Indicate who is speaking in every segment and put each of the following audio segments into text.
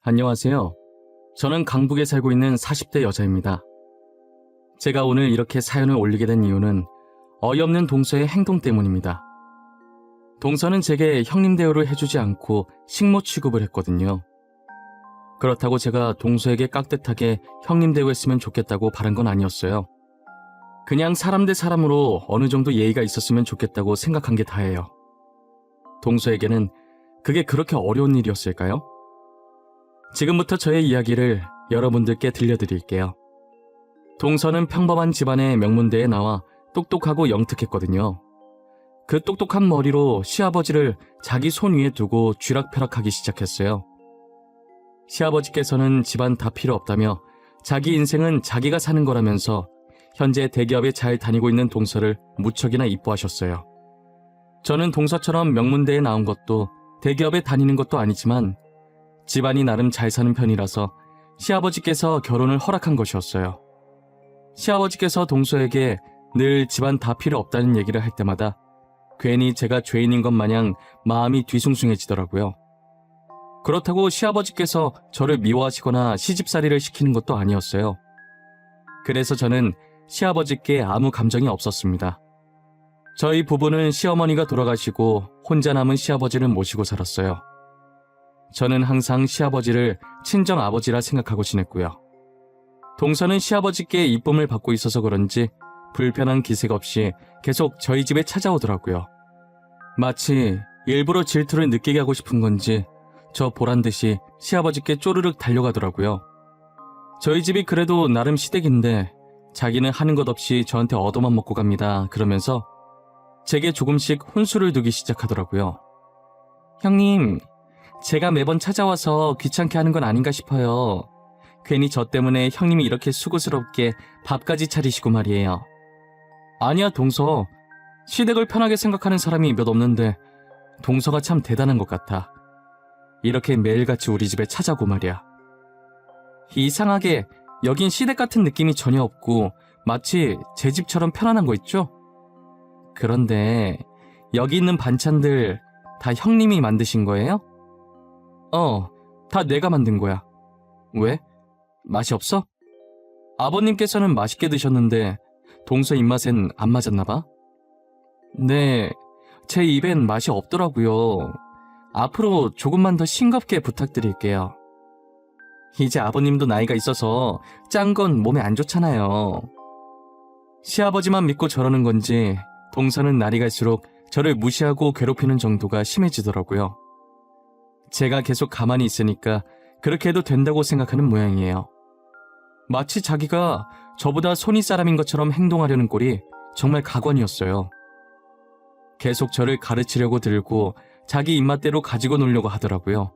Speaker 1: 안녕하세요. 저는 강북에 살고 있는 40대 여자입니다. 제가 오늘 이렇게 사연을 올리게 된 이유는 어이없는 동서의 행동 때문입니다. 동서는 제게 형님 대우를 해주지 않고 식모 취급을 했거든요. 그렇다고 제가 동서에게 깍듯하게 형님 대우했으면 좋겠다고 바란 건 아니었어요. 그냥 사람 대 사람으로 어느 정도 예의가 있었으면 좋겠다고 생각한 게 다예요. 동서에게는 그게 그렇게 어려운 일이었을까요? 지금부터 저의 이야기를 여러분들께 들려드릴게요. 동서는 평범한 집안의 명문대에 나와 똑똑하고 영특했거든요. 그 똑똑한 머리로 시아버지를 자기 손 위에 두고 쥐락펴락하기 시작했어요. 시아버지께서는 집안 다 필요 없다며 자기 인생은 자기가 사는 거라면서 현재 대기업에 잘 다니고 있는 동서를 무척이나 이뻐하셨어요. 저는 동서처럼 명문대에 나온 것도 대기업에 다니는 것도 아니지만 집안이 나름 잘 사는 편이라서 시아버지께서 결혼을 허락한 것이었어요. 시아버지께서 동서에게 늘 집안 다 필요 없다는 얘기를 할 때마다 괜히 제가 죄인인 것 마냥 마음이 뒤숭숭해지더라고요. 그렇다고 시아버지께서 저를 미워하시거나 시집살이를 시키는 것도 아니었어요. 그래서 저는 시아버지께 아무 감정이 없었습니다. 저희 부부는 시어머니가 돌아가시고 혼자 남은 시아버지를 모시고 살았어요. 저는 항상 시아버지를 친정아버지라 생각하고 지냈고요. 동서는 시아버지께 이쁨을 받고 있어서 그런지 불편한 기색 없이 계속 저희 집에 찾아오더라고요. 마치 일부러 질투를 느끼게 하고 싶은 건지 저 보란듯이 시아버지께 쪼르륵 달려가더라고요. 저희 집이 그래도 나름 시댁인데 자기는 하는 것 없이 저한테 얻어만 먹고 갑니다. 그러면서 제게 조금씩 혼수를 두기 시작하더라고요. 형님, 제가 매번 찾아와서 귀찮게 하는 건 아닌가 싶어요. 괜히 저 때문에 형님이 이렇게 수고스럽게 밥까지 차리시고 말이에요. 아니야, 동서. 시댁을 편하게 생각하는 사람이 몇 없는데 동서가 참 대단한 것 같아. 이렇게 매일같이 우리 집에 찾아오고 말이야. 이상하게 여긴 시댁 같은 느낌이 전혀 없고 마치 제 집처럼 편안한 거 있죠? 그런데 여기 있는 반찬들 다 형님이 만드신 거예요? 다 내가 만든 거야. 왜? 맛이 없어? 아버님께서는 맛있게 드셨는데 동서 입맛엔 안 맞았나 봐? 네, 제 입엔 맛이 없더라고요. 앞으로 조금만 더 싱겁게 부탁드릴게요. 이제 아버님도 나이가 있어서 짠 건 몸에 안 좋잖아요. 시아버지만 믿고 저러는 건지 동서는 날이 갈수록 저를 무시하고 괴롭히는 정도가 심해지더라고요. 제가 계속 가만히 있으니까 그렇게 해도 된다고 생각하는 모양이에요. 마치 자기가 저보다 손이 사람인 것처럼 행동하려는 꼴이 정말 가관이었어요. 계속 저를 가르치려고 들고 자기 입맛대로 가지고 놀려고 하더라고요.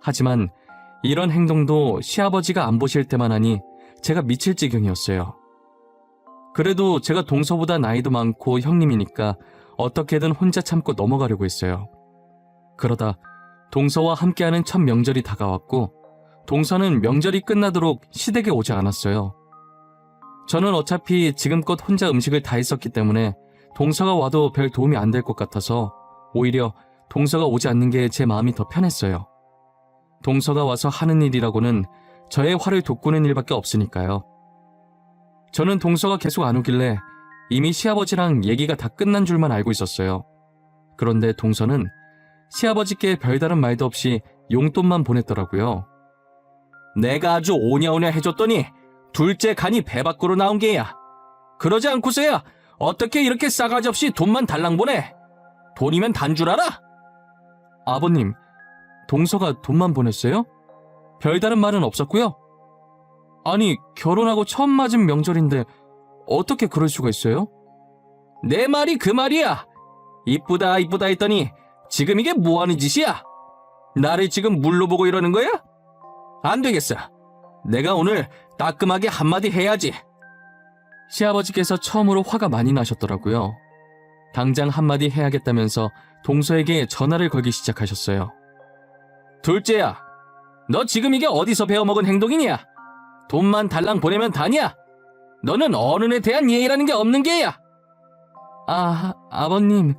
Speaker 1: 하지만 이런 행동도 시아버지가 안 보실 때만 하니 제가 미칠 지경이었어요. 그래도 제가 동서보다 나이도 많고 형님이니까 어떻게든 혼자 참고 넘어가려고 했어요. 그러다 동서와 함께하는 첫 명절이 다가왔고 동서는 명절이 끝나도록 시댁에 오지 않았어요. 저는 어차피 지금껏 혼자 음식을 다 했었기 때문에 동서가 와도 별 도움이 안 될 것 같아서 오히려 동서가 오지 않는 게 제 마음이 더 편했어요. 동서가 와서 하는 일이라고는 저의 화를 돋구는 일밖에 없으니까요. 저는 동서가 계속 안 오길래 이미 시아버지랑 얘기가 다 끝난 줄만 알고 있었어요. 그런데 동서는 시아버지께 별다른 말도 없이 용돈만 보냈더라고요. 내가 아주 오냐오냐 해줬더니 둘째 간이 배 밖으로 나온 게야. 그러지 않고서야 어떻게 이렇게 싸가지 없이 돈만 달랑 보내? 돈이면 단 줄 알아? 아버님, 동서가 돈만 보냈어요? 별다른 말은 없었고요. 아니, 결혼하고 처음 맞은 명절인데 어떻게 그럴 수가 있어요? 내 말이 그 말이야. 이쁘다 이쁘다 했더니 지금 이게 뭐하는 짓이야? 나를 지금 물로 보고 이러는 거야? 안 되겠어. 내가 오늘 따끔하게 한마디 해야지. 시아버지께서 처음으로 화가 많이 나셨더라고요. 당장 한마디 해야겠다면서 동서에게 전화를 걸기 시작하셨어요. 둘째야, 너 지금 이게 어디서 배워먹은 행동이냐? 돈만 달랑 보내면 다냐? 너는 어른에 대한 예의라는 게 없는 게야. 아버님,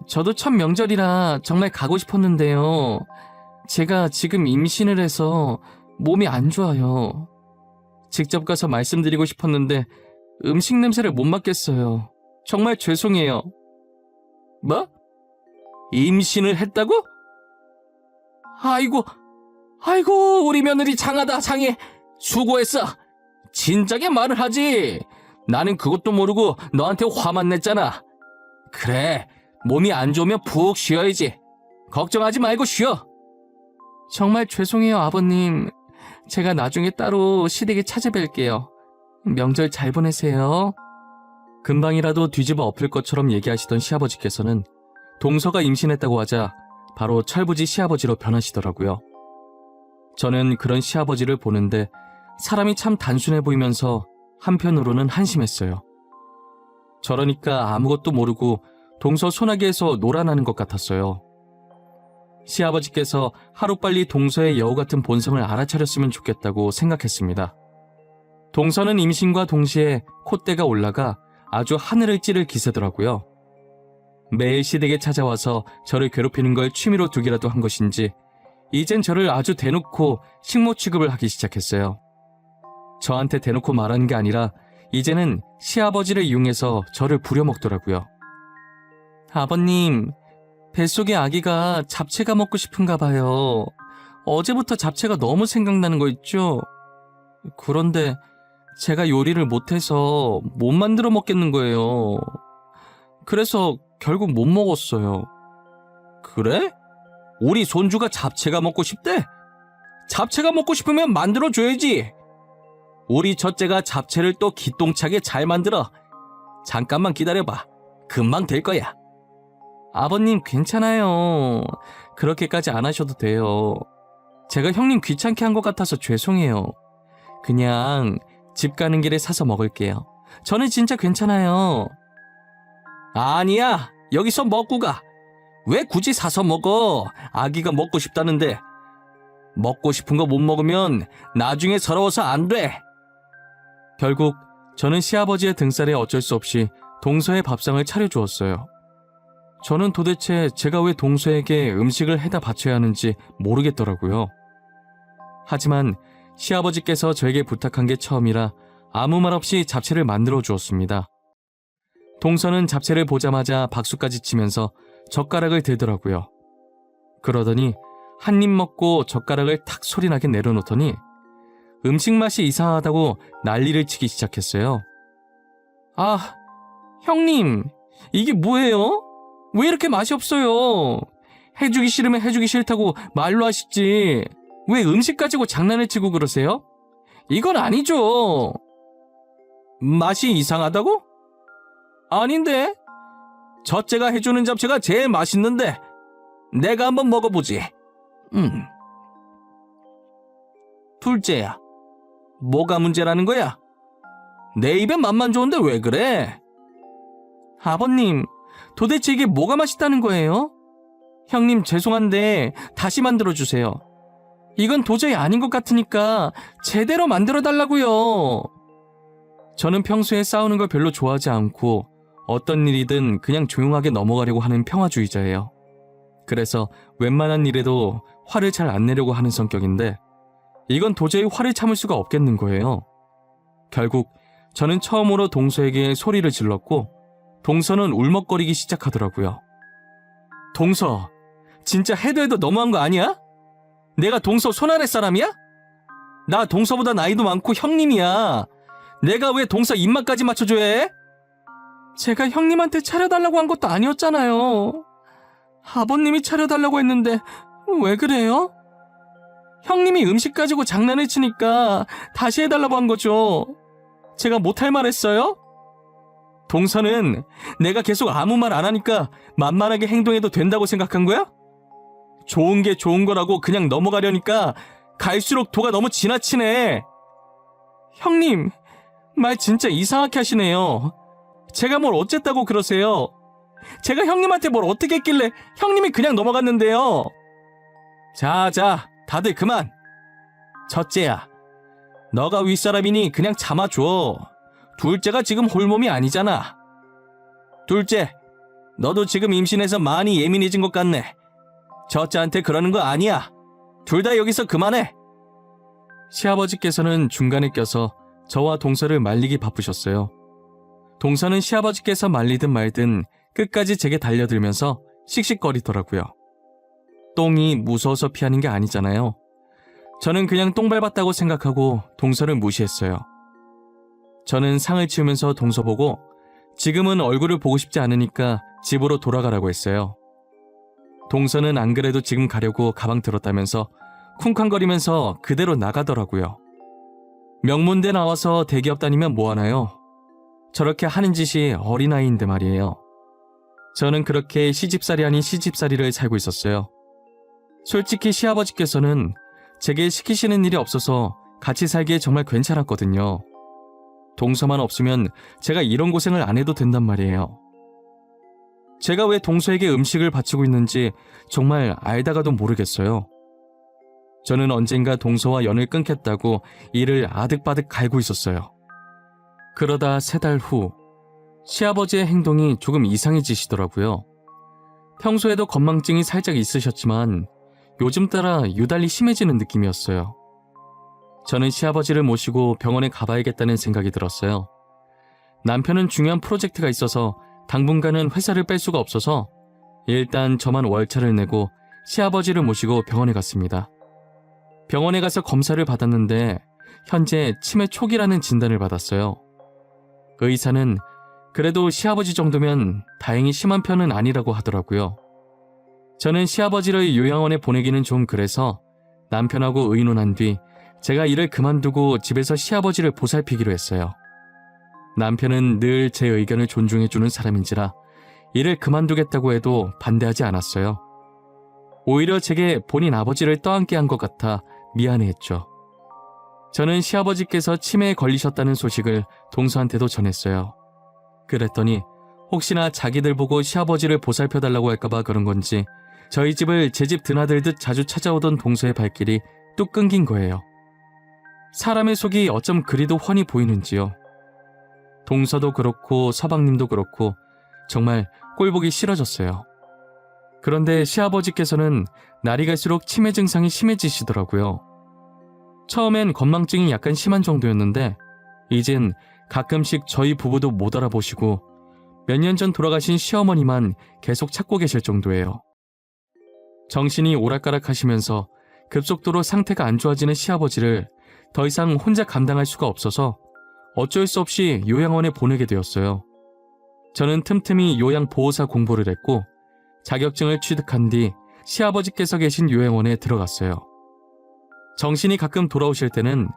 Speaker 1: 저도 첫 명절이라 정말 가고 싶었는데요. 제가 지금 임신을 해서 몸이 안 좋아요. 직접 가서 말씀드리고 싶었는데 음식 냄새를 못 맡겠어요. 정말 죄송해요. 뭐? 임신을 했다고? 아이고, 우리 며느리 장하다, 장해. 수고했어. 진작에 말을 하지. 나는 그것도 모르고 너한테 화만 냈잖아. 그래, 몸이 안 좋으면 푹 쉬어야지. 걱정하지 말고 쉬어. 정말 죄송해요, 아버님. 제가 나중에 따로 시댁에 찾아뵐게요. 명절 잘 보내세요. 금방이라도 뒤집어 엎을 것처럼 얘기하시던 시아버지께서는 동서가 임신했다고 하자 바로 철부지 시아버지로 변하시더라고요. 저는 그런 시아버지를 보는데 사람이 참 단순해 보이면서 한편으로는 한심했어요. 저러니까 아무것도 모르고 동서 소나기에서 놀아나는 것 같았어요. 시아버지께서 하루빨리 동서의 여우 같은 본성을 알아차렸으면 좋겠다고 생각했습니다. 동서는 임신과 동시에 콧대가 올라가 아주 하늘을 찌를 기세더라고요. 매일 시댁에 찾아와서 저를 괴롭히는 걸 취미로 두기라도 한 것인지 이젠 저를 아주 대놓고 식모 취급을 하기 시작했어요. 저한테 대놓고 말하는 게 아니라 이제는 시아버지를 이용해서 저를 부려먹더라고요. 아버님, 뱃속의 아기가 잡채가 먹고 싶은가 봐요. 어제부터 잡채가 너무 생각나는 거 있죠? 그런데 제가 요리를 못해서 못 만들어 먹겠는 거예요. 그래서 결국 못 먹었어요. 그래? 우리 손주가 잡채가 먹고 싶대? 잡채가 먹고 싶으면 만들어줘야지. 우리 첫째가 잡채를 또 기똥차게 잘 만들어. 잠깐만 기다려봐. 금방 될 거야. 아버님 괜찮아요. 그렇게까지 안 하셔도 돼요. 제가 형님 귀찮게 한 것 같아서 죄송해요. 그냥 집 가는 길에 사서 먹을게요. 저는 진짜 괜찮아요. 아니야. 여기서 먹고 가. 왜 굳이 사서 먹어? 아기가 먹고 싶다는데. 먹고 싶은 거 못 먹으면 나중에 서러워서 안 돼. 결국 저는 시아버지의 등살에 어쩔 수 없이 동서의 밥상을 차려주었어요. 저는 도대체 제가 왜 동서에게 음식을 해다 바쳐야 하는지 모르겠더라고요. 하지만 시아버지께서 저에게 부탁한 게 처음이라 아무 말 없이 잡채를 만들어 주었습니다. 동서는 잡채를 보자마자 박수까지 치면서 젓가락을 들더라고요. 그러더니 한 입 먹고 젓가락을 탁 소리나게 내려놓더니 음식 맛이 이상하다고 난리를 치기 시작했어요. 아, 형님, 이게 뭐예요? 왜 이렇게 맛이 없어요? 해주기 싫으면 해주기 싫다고 말로 하시지. 왜 음식 가지고 장난을 치고 그러세요? 이건 아니죠. 맛이 이상하다고? 아닌데. 첫째가 해주는 잡채가 제일 맛있는데 내가 한번 먹어보지. 둘째야, 뭐가 문제라는 거야? 내 입에 맛만 좋은데 왜 그래? 아버님, 도대체 이게 뭐가 맛있다는 거예요? 형님 죄송한데 다시 만들어주세요. 이건 도저히 아닌 것 같으니까 제대로 만들어달라고요. 저는 평소에 싸우는 걸 별로 좋아하지 않고 어떤 일이든 그냥 조용하게 넘어가려고 하는 평화주의자예요. 그래서 웬만한 일에도 화를 잘 안 내려고 하는 성격인데 이건 도저히 화를 참을 수가 없겠는 거예요. 결국 저는 처음으로 동서에게 소리를 질렀고 동서는 울먹거리기 시작하더라고요. 동서, 진짜 해도 해도 너무한 거 아니야? 내가 동서 손아래 사람이야? 나 동서보다 나이도 많고 형님이야. 내가 왜 동서 입맛까지 맞춰줘야 해? 제가 형님한테 차려달라고 한 것도 아니었잖아요. 아버님이 차려달라고 했는데 왜 그래요? 형님이 음식 가지고 장난을 치니까 다시 해달라고 한 거죠. 제가 못할 말 했어요? 동서는 내가 계속 아무 말 안 하니까 만만하게 행동해도 된다고 생각한 거야? 좋은 게 좋은 거라고 그냥 넘어가려니까 갈수록 도가 너무 지나치네. 형님, 말 진짜 이상하게 하시네요. 제가 뭘 어쨌다고 그러세요? 제가 형님한테 뭘 어떻게 했길래 형님이 그냥 넘어갔는데요. 자, 다들 그만. 첫째야, 너가 윗사람이니 그냥 참아줘. 둘째가 지금 홀몸이 아니잖아. 둘째, 너도 지금 임신해서 많이 예민해진 것 같네. 첫째한테 그러는 거 아니야. 둘 다 여기서 그만해! 시아버지께서는 중간에 껴서 저와 동서를 말리기 바쁘셨어요. 동서는 시아버지께서 말리든 말든 끝까지 제게 달려들면서 씩씩거리더라고요. 똥이 무서워서 피하는 게 아니잖아요. 저는 그냥 똥 밟았다고 생각하고 동서를 무시했어요. 저는 상을 치우면서 동서 보고 지금은 얼굴을 보고 싶지 않으니까 집으로 돌아가라고 했어요. 동서는 안 그래도 지금 가려고 가방 들었다면서 쿵쾅거리면서 그대로 나가더라고요. 명문대 나와서 대기업 다니면 뭐하나요? 저렇게 하는 짓이 어린아이인데 말이에요. 저는 그렇게 시집살이 아닌 시집살이를 살고 있었어요. 솔직히 시아버지께서는 제게 시키시는 일이 없어서 같이 살기에 정말 괜찮았거든요. 동서만 없으면 제가 이런 고생을 안 해도 된단 말이에요. 제가 왜 동서에게 음식을 바치고 있는지 정말 알다가도 모르겠어요. 저는 언젠가 동서와 연을 끊겠다고 이를 아득바득 갈고 있었어요. 그러다 3달 후 시아버지의 행동이 조금 이상해지시더라고요. 평소에도 건망증이 살짝 있으셨지만 요즘 따라 유달리 심해지는 느낌이었어요. 저는 시아버지를 모시고 병원에 가봐야겠다는 생각이 들었어요. 남편은 중요한 프로젝트가 있어서 당분간은 회사를 뺄 수가 없어서 일단 저만 월차를 내고 시아버지를 모시고 병원에 갔습니다. 병원에 가서 검사를 받았는데 현재 치매 초기라는 진단을 받았어요. 의사는 그래도 시아버지 정도면 다행히 심한 편은 아니라고 하더라고요. 저는 시아버지를 요양원에 보내기는 좀 그래서 남편하고 의논한 뒤 제가 일을 그만두고 집에서 시아버지를 보살피기로 했어요. 남편은 늘 제 의견을 존중해주는 사람인지라 일을 그만두겠다고 해도 반대하지 않았어요. 오히려 제게 본인 아버지를 떠안게 한 것 같아 미안해했죠. 저는 시아버지께서 치매에 걸리셨다는 소식을 동서한테도 전했어요. 그랬더니 혹시나 자기들 보고 시아버지를 보살펴달라고 할까봐 그런 건지 저희 집을 제 집 드나들듯 자주 찾아오던 동서의 발길이 뚝 끊긴 거예요. 사람의 속이 어쩜 그리도 훤히 보이는지요. 동서도 그렇고 서방님도 그렇고 정말 꼴보기 싫어졌어요. 그런데 시아버지께서는 날이 갈수록 치매 증상이 심해지시더라고요. 처음엔 건망증이 약간 심한 정도였는데 이젠 가끔씩 저희 부부도 못 알아보시고 몇 년 전 돌아가신 시어머니만 계속 찾고 계실 정도예요. 정신이 오락가락하시면서 급속도로 상태가 안 좋아지는 시아버지를 더 이상 혼자 감당할 수가 없어서 어쩔 수 없이 요양원에 보내게 되었어요. 저는 틈틈이 요양보호사 공부를 했고 자격증을 취득한 뒤 시아버지께서 계신 요양원에 들어갔어요. 정신이 가끔 돌아오실 때는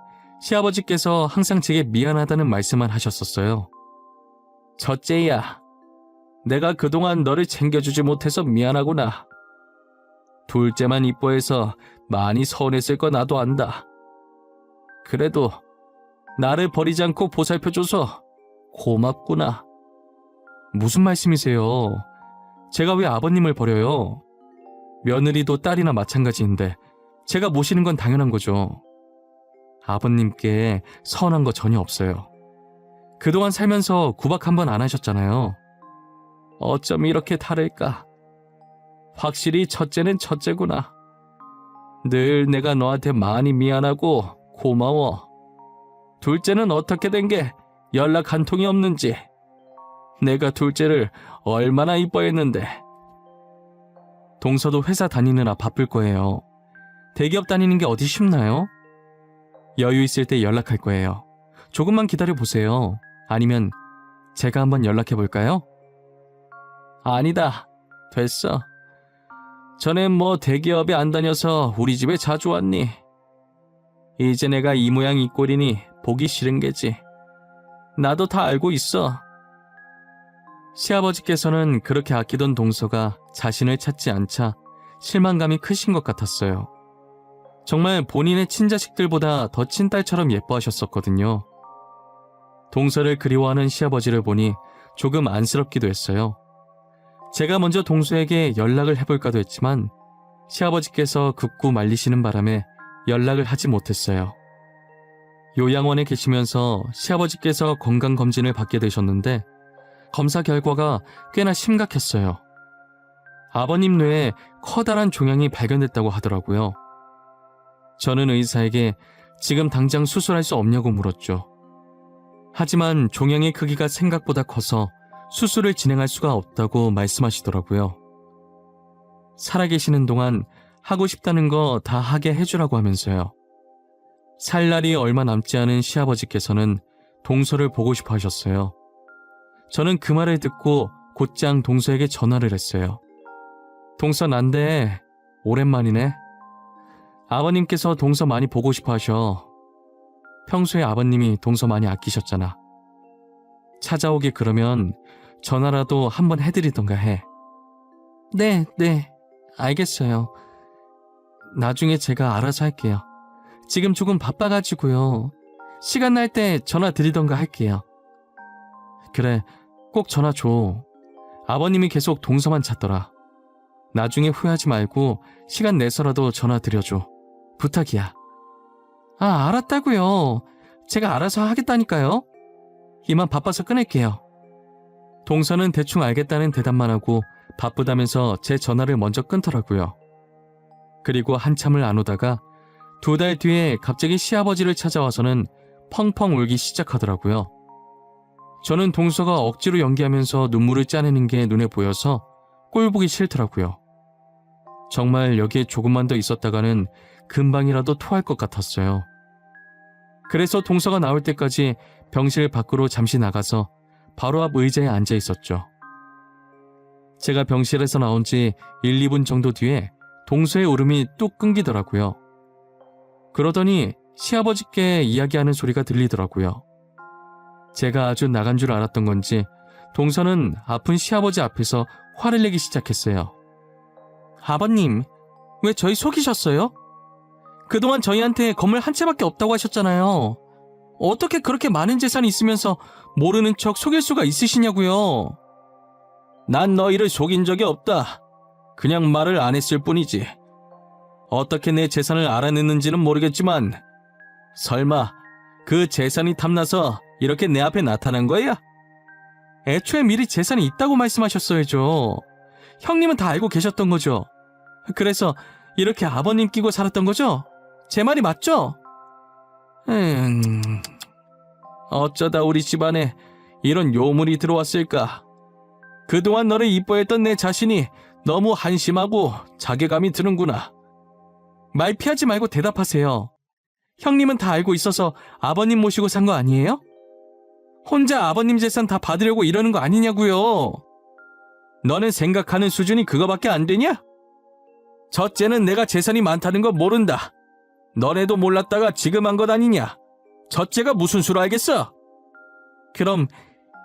Speaker 1: 시아버지께서 항상 제게 미안하다는 말씀만 하셨었어요. 첫째야, 내가 그동안 너를 챙겨주지 못해서 미안하구나. 둘째만 이뻐해서 많이 서운했을 거 나도 안다. 그래도 나를 버리지 않고 보살펴줘서 고맙구나. 무슨 말씀이세요? 제가 왜 아버님을 버려요? 며느리도 딸이나 마찬가지인데 제가 모시는 건 당연한 거죠. 아버님께 서운한 거 전혀 없어요. 그동안 살면서 구박 한 번 안 하셨잖아요. 어쩜 이렇게 다를까? 확실히 첫째는 첫째구나. 늘 내가 너한테 많이 미안하고 고마워. 둘째는 어떻게 된 게 연락 한 통이 없는지. 내가 둘째를 얼마나 이뻐했는데. 동서도 회사 다니느라 바쁠 거예요. 대기업 다니는 게 어디 쉽나요? 여유 있을 때 연락할 거예요. 조금만 기다려보세요. 아니면 제가 한번 연락해 볼까요? 아니다. 됐어. 전엔 뭐 대기업에 안 다녀서 우리 집에 자주 왔니? 이제 내가 이 모양 이 꼴이니 보기 싫은 게지. 나도 다 알고 있어. 시아버지께서는 그렇게 아끼던 동서가 자신을 찾지 않자 실망감이 크신 것 같았어요. 정말 본인의 친자식들보다 더 친딸처럼 예뻐하셨었거든요. 동서를 그리워하는 시아버지를 보니 조금 안쓰럽기도 했어요. 제가 먼저 동서에게 연락을 해볼까도 했지만 시아버지께서 극구 말리시는 바람에 연락을 하지 못했어요. 요양원에 계시면서 시아버지께서 건강검진을 받게 되셨는데 검사 결과가 꽤나 심각했어요. 아버님 뇌에 커다란 종양이 발견됐다고 하더라고요. 저는 의사에게 지금 당장 수술할 수 없냐고 물었죠. 하지만 종양의 크기가 생각보다 커서 수술을 진행할 수가 없다고 말씀하시더라고요. 살아계시는 동안 하고 싶다는 거 다 하게 해주라고 하면서요. 살 날이 얼마 남지 않은 시아버지께서는 동서를 보고 싶어 하셨어요. 저는 그 말을 듣고 곧장 동서에게 전화를 했어요. 동서 난데 오랜만이네. 아버님께서 동서 많이 보고 싶어 하셔. 평소에 아버님이 동서 많이 아끼셨잖아. 찾아오게 그러면 전화라도 한번 해드리던가 해. 네, 알겠어요. 나중에 제가 알아서 할게요. 지금 조금 바빠가지고요. 시간 날 때 전화 드리던가 할게요. 그래, 꼭 전화 줘. 아버님이 계속 동서만 찾더라. 나중에 후회하지 말고 시간 내서라도 전화 드려줘. 부탁이야. 아, 알았다고요. 제가 알아서 하겠다니까요. 이만 바빠서 끊을게요. 동서는 대충 알겠다는 대답만 하고 바쁘다면서 제 전화를 먼저 끊더라고요. 그리고 한참을 안 오다가 2달 뒤에 갑자기 시아버지를 찾아와서는 펑펑 울기 시작하더라고요. 저는 동서가 억지로 연기하면서 눈물을 짜내는 게 눈에 보여서 꼴보기 싫더라고요. 정말 여기에 조금만 더 있었다가는 금방이라도 토할 것 같았어요. 그래서 동서가 나올 때까지 병실 밖으로 잠시 나가서 바로 앞 의자에 앉아 있었죠. 제가 병실에서 나온 지 1, 2분 정도 뒤에 동서의 울음이 뚝 끊기더라고요. 그러더니 시아버지께 이야기하는 소리가 들리더라고요. 제가 아주 나간 줄 알았던 건지 동서는 아픈 시아버지 앞에서 화를 내기 시작했어요. 아버님, 왜 저희 속이셨어요? 그동안 저희한테 건물 한 채밖에 없다고 하셨잖아요. 어떻게 그렇게 많은 재산이 있으면서 모르는 척 속일 수가 있으시냐고요. 난 너희를 속인 적이 없다. 그냥 말을 안 했을 뿐이지. 어떻게 내 재산을 알아냈는지는 모르겠지만 설마 그 재산이 탐나서 이렇게 내 앞에 나타난 거야? 애초에 미리 재산이 있다고 말씀하셨어야죠. 형님은 다 알고 계셨던 거죠. 그래서 이렇게 아버님 끼고 살았던 거죠? 제 말이 맞죠? 어쩌다 우리 집안에 이런 요물이 들어왔을까? 그동안 너를 이뻐했던 내 자신이 너무 한심하고 자괴감이 드는구나. 말 피하지 말고 대답하세요. 형님은 다 알고 있어서 아버님 모시고 산 거 아니에요? 혼자 아버님 재산 다 받으려고 이러는 거 아니냐고요. 너는 생각하는 수준이 그거밖에 안 되냐? 첫째는 내가 재산이 많다는 거 모른다. 너네도 몰랐다가 지금 한 것 아니냐? 첫째가 무슨 수로 알겠어? 그럼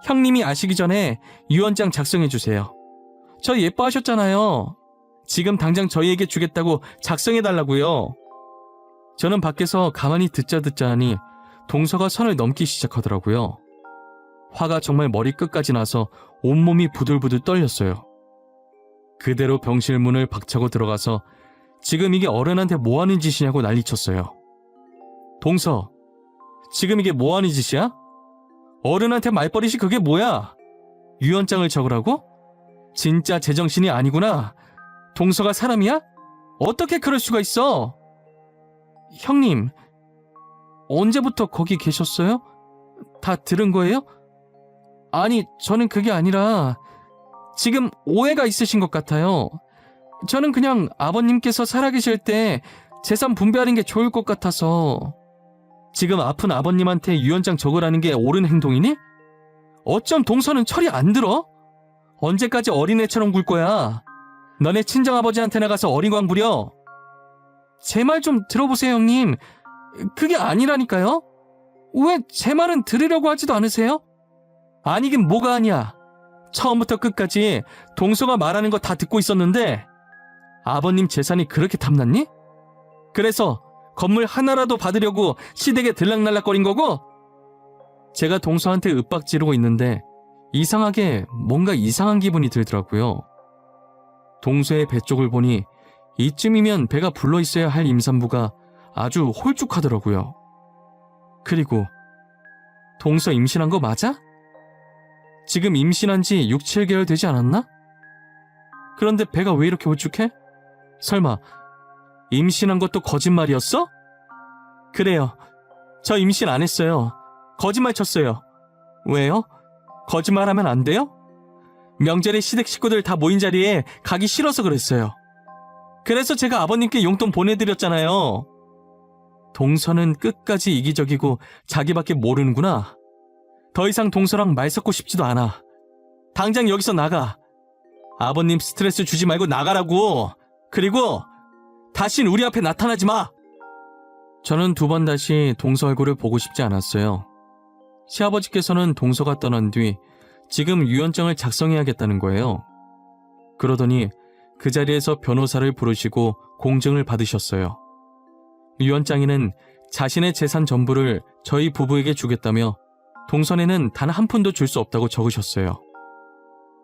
Speaker 1: 형님이 아시기 전에 유언장 작성해 주세요. 저 예뻐하셨잖아요. 지금 당장 저희에게 주겠다고 작성해 달라고요. 저는 밖에서 가만히 듣자 하니 동서가 선을 넘기 시작하더라고요. 화가 정말 머리끝까지 나서 온몸이 부들부들 떨렸어요. 그대로 병실 문을 박차고 들어가서 지금 이게 어른한테 뭐하는 짓이냐고 난리쳤어요. 동서, 지금 이게 뭐하는 짓이야? 어른한테 말버릇이 그게 뭐야? 유언장을 적으라고? 진짜 제정신이 아니구나. 동서가 사람이야? 어떻게 그럴 수가 있어? 형님, 언제부터 거기 계셨어요? 다 들은 거예요? 아니, 저는 그게 아니라 지금 오해가 있으신 것 같아요. 저는 그냥 아버님께서 살아계실 때 재산 분배하는 게 좋을 것 같아서. 지금 아픈 아버님한테 유언장 적으라는 게 옳은 행동이니? 어쩜 동서는 철이 안 들어? 언제까지 어린애처럼 굴 거야? 너네 친정아버지한테 나가서 어린광 부려. 제 말 좀 들어보세요, 형님. 그게 아니라니까요? 왜 제 말은 들으려고 하지도 않으세요? 아니긴 뭐가 아니야. 처음부터 끝까지 동서가 말하는 거 다 듣고 있었는데 아버님 재산이 그렇게 탐났니? 그래서 건물 하나라도 받으려고 시댁에 들락날락거린 거고? 제가 동서한테 윽박 지르고 있는데 이상하게 뭔가 이상한 기분이 들더라고요. 동서의 배 쪽을 보니 이쯤이면 배가 불러있어야 할 임산부가 아주 홀쭉하더라고요. 그리고 동서 임신한 거 맞아? 지금 임신한 지 6, 7개월 되지 않았나? 그런데 배가 왜 이렇게 홀쭉해? 설마 임신한 것도 거짓말이었어? 그래요. 저 임신 안 했어요. 거짓말 쳤어요. 왜요? 거짓말하면 안 돼요? 명절에 시댁 식구들 다 모인 자리에 가기 싫어서 그랬어요. 그래서 제가 아버님께 용돈 보내드렸잖아요. 동서는 끝까지 이기적이고 자기밖에 모르는구나. 더 이상 동서랑 말 섞고 싶지도 않아. 당장 여기서 나가. 아버님 스트레스 주지 말고 나가라고. 그리고 다신 우리 앞에 나타나지 마. 저는 두 번 다시 동서 얼굴을 보고 싶지 않았어요. 시아버지께서는 동서가 떠난 뒤 지금 유언장을 작성해야겠다는 거예요. 그러더니 그 자리에서 변호사를 부르시고 공증을 받으셨어요. 유언장에는 자신의 재산 전부를 저희 부부에게 주겠다며 동선에는 단 한 푼도 줄 수 없다고 적으셨어요.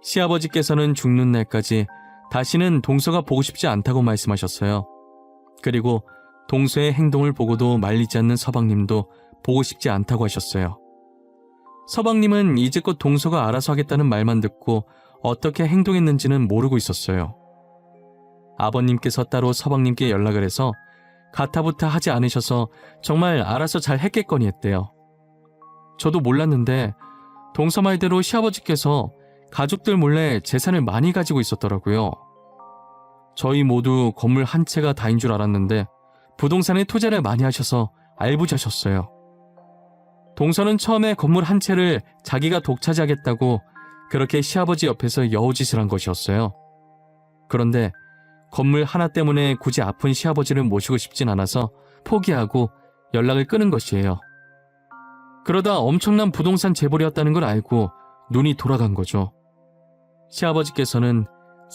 Speaker 1: 시아버지께서는 죽는 날까지 다시는 동서가 보고 싶지 않다고 말씀하셨어요. 그리고 동서의 행동을 보고도 말리지 않는 서방님도 보고 싶지 않다고 하셨어요. 서방님은 이제껏 동서가 알아서 하겠다는 말만 듣고 어떻게 행동했는지는 모르고 있었어요. 아버님께서 따로 서방님께 연락을 해서 가타부타 하지 않으셔서 정말 알아서 잘 했겠거니 했대요. 저도 몰랐는데 동서 말대로 시아버지께서 가족들 몰래 재산을 많이 가지고 있었더라고요. 저희 모두 건물 한 채가 다인 줄 알았는데 부동산에 투자를 많이 하셔서 알부자셨어요. 동서는 처음에 건물 한 채를 자기가 독차지하겠다고 그렇게 시아버지 옆에서 여우짓을 한 것이었어요. 그런데 건물 하나 때문에 굳이 아픈 시아버지를 모시고 싶진 않아서 포기하고 연락을 끊은 것이에요. 그러다 엄청난 부동산 재벌이었다는 걸 알고 눈이 돌아간 거죠. 시아버지께서는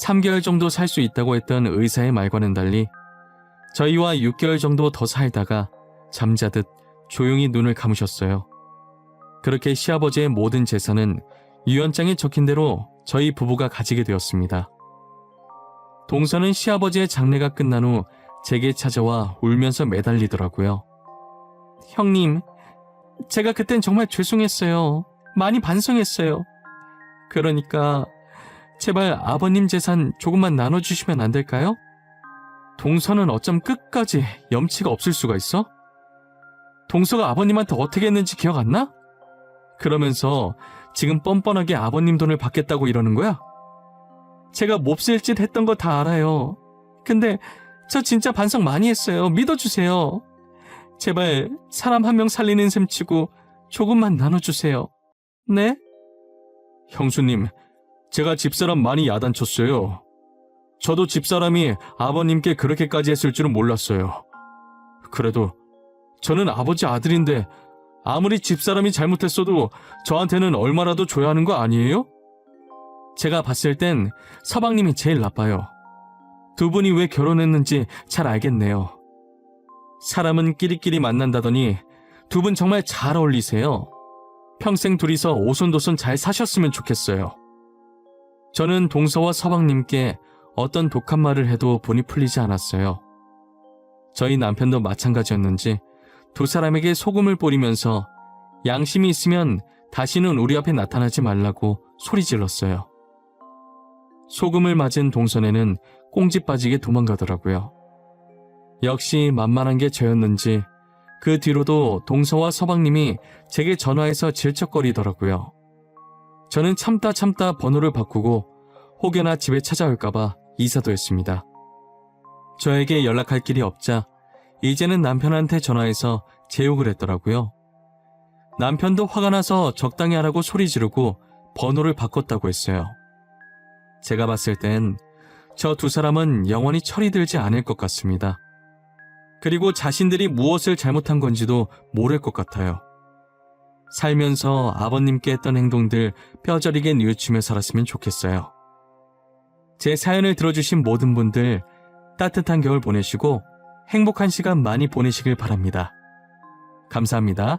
Speaker 1: 3개월 정도 살 수 있다고 했던 의사의 말과는 달리 저희와 6개월 정도 더 살다가 잠자듯 조용히 눈을 감으셨어요. 그렇게 시아버지의 모든 재산은 유언장에 적힌 대로 저희 부부가 가지게 되었습니다. 동서는 시아버지의 장례가 끝난 후 제게 찾아와 울면서 매달리더라고요. 형님, 제가 그땐 정말 죄송했어요. 많이 반성했어요. 그러니까 제발 아버님 재산 조금만 나눠주시면 안 될까요? 동서는 어쩜 끝까지 염치가 없을 수가 있어? 동서가 아버님한테 어떻게 했는지 기억 안 나? 그러면서 지금 뻔뻔하게 아버님 돈을 받겠다고 이러는 거야? 제가 몹쓸 짓 했던 거 다 알아요. 근데 저 진짜 반성 많이 했어요. 믿어주세요. 제발 사람 한 명 살리는 셈 치고 조금만 나눠주세요. 네? 형수님, 제가 집사람 많이 야단쳤어요. 저도 집사람이 아버님께 그렇게까지 했을 줄은 몰랐어요. 그래도 저는 아버지 아들인데 아무리 집사람이 잘못했어도 저한테는 얼마라도 줘야 하는 거 아니에요? 제가 봤을 땐 서방님이 제일 나빠요. 두 분이 왜 결혼했는지 잘 알겠네요. 사람은 끼리끼리 만난다더니 두 분 정말 잘 어울리세요. 평생 둘이서 오손도손 잘 사셨으면 좋겠어요. 저는 동서와 서방님께 어떤 독한 말을 해도 본이 풀리지 않았어요. 저희 남편도 마찬가지였는지 두 사람에게 소금을 뿌리면서 양심이 있으면 다시는 우리 앞에 나타나지 말라고 소리 질렀어요. 소금을 맞은 동선에는 꽁지 빠지게 도망가더라고요. 역시 만만한 게 저였는지 그 뒤로도 동서와 서방님이 제게 전화해서 질척거리더라고요. 저는 참다 번호를 바꾸고 혹여나 집에 찾아올까봐 이사도 했습니다. 저에게 연락할 길이 없자 이제는 남편한테 전화해서 재욕을 했더라고요. 남편도 화가 나서 적당히 하라고 소리 지르고 번호를 바꿨다고 했어요. 제가 봤을 땐 저 두 사람은 영원히 철이 들지 않을 것 같습니다. 그리고 자신들이 무엇을 잘못한 건지도 모를 것 같아요. 살면서 아버님께 했던 행동들 뼈저리게 뉘우치며 살았으면 좋겠어요. 제 사연을 들어주신 모든 분들 따뜻한 겨울 보내시고 행복한 시간 많이 보내시길 바랍니다. 감사합니다.